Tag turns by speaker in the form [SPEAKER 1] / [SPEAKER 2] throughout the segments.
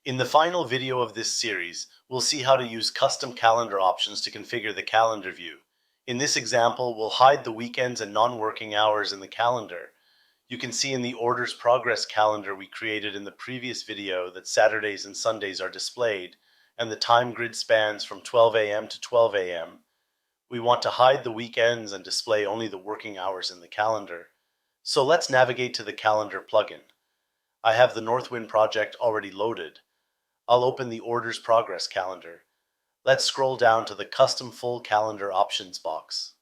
[SPEAKER 1] In the final video of this series, we'll see how to use custom calendar options to configure the calendar view. In this example, we'll hide the weekends and non-working hours in the calendar. You can see in the orders progress calendar we created in the previous video that Saturdays and Sundays are displayed, and the time grid spans from 12 a.m. to 12 a.m. We want to hide the weekends and display only the working hours in the calendar. So let's navigate to the calendar plugin. I have the Northwind project already loaded. I'll open the orders progress calendar. Let's scroll down to the custom full calendar options box.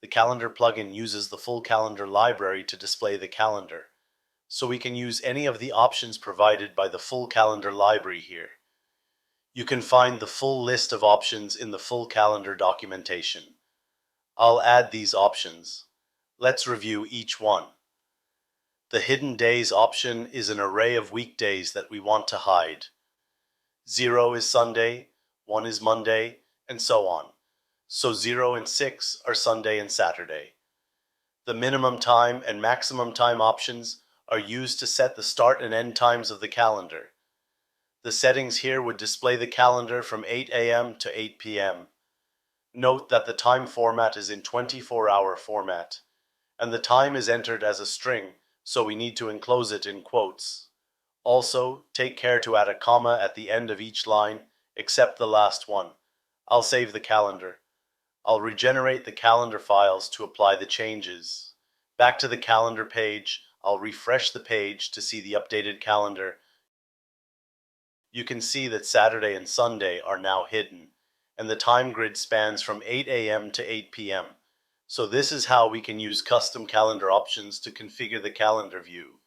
[SPEAKER 1] The calendar plugin uses the full calendar library to display the calendar, so we can use any of the options provided by the full calendar library here. You can find the full list of options in the full calendar documentation. I'll add these options. Let's review each one. The hidden days option is an array of weekdays that we want to hide. 0 is Sunday, 1 is Monday, and so on. So 0 and 6 are Sunday and Saturday. The minimum time and maximum time options are used to set the start and end times of the calendar. The settings here would display the calendar from 8 a.m. to 8 p.m. Note that the time format is in 24-hour format, and the time is entered as a string, so we need to enclose it in quotes. Also, take care to add a comma at the end of each line, except the last one. I'll save the calendar. I'll regenerate the calendar files to apply the changes. Back to the calendar page, I'll refresh the page to see the updated calendar. You can see that Saturday and Sunday are now hidden, and the time grid spans from 8 a.m. to 8 p.m. So this is how we can use custom calendar options to configure the calendar view.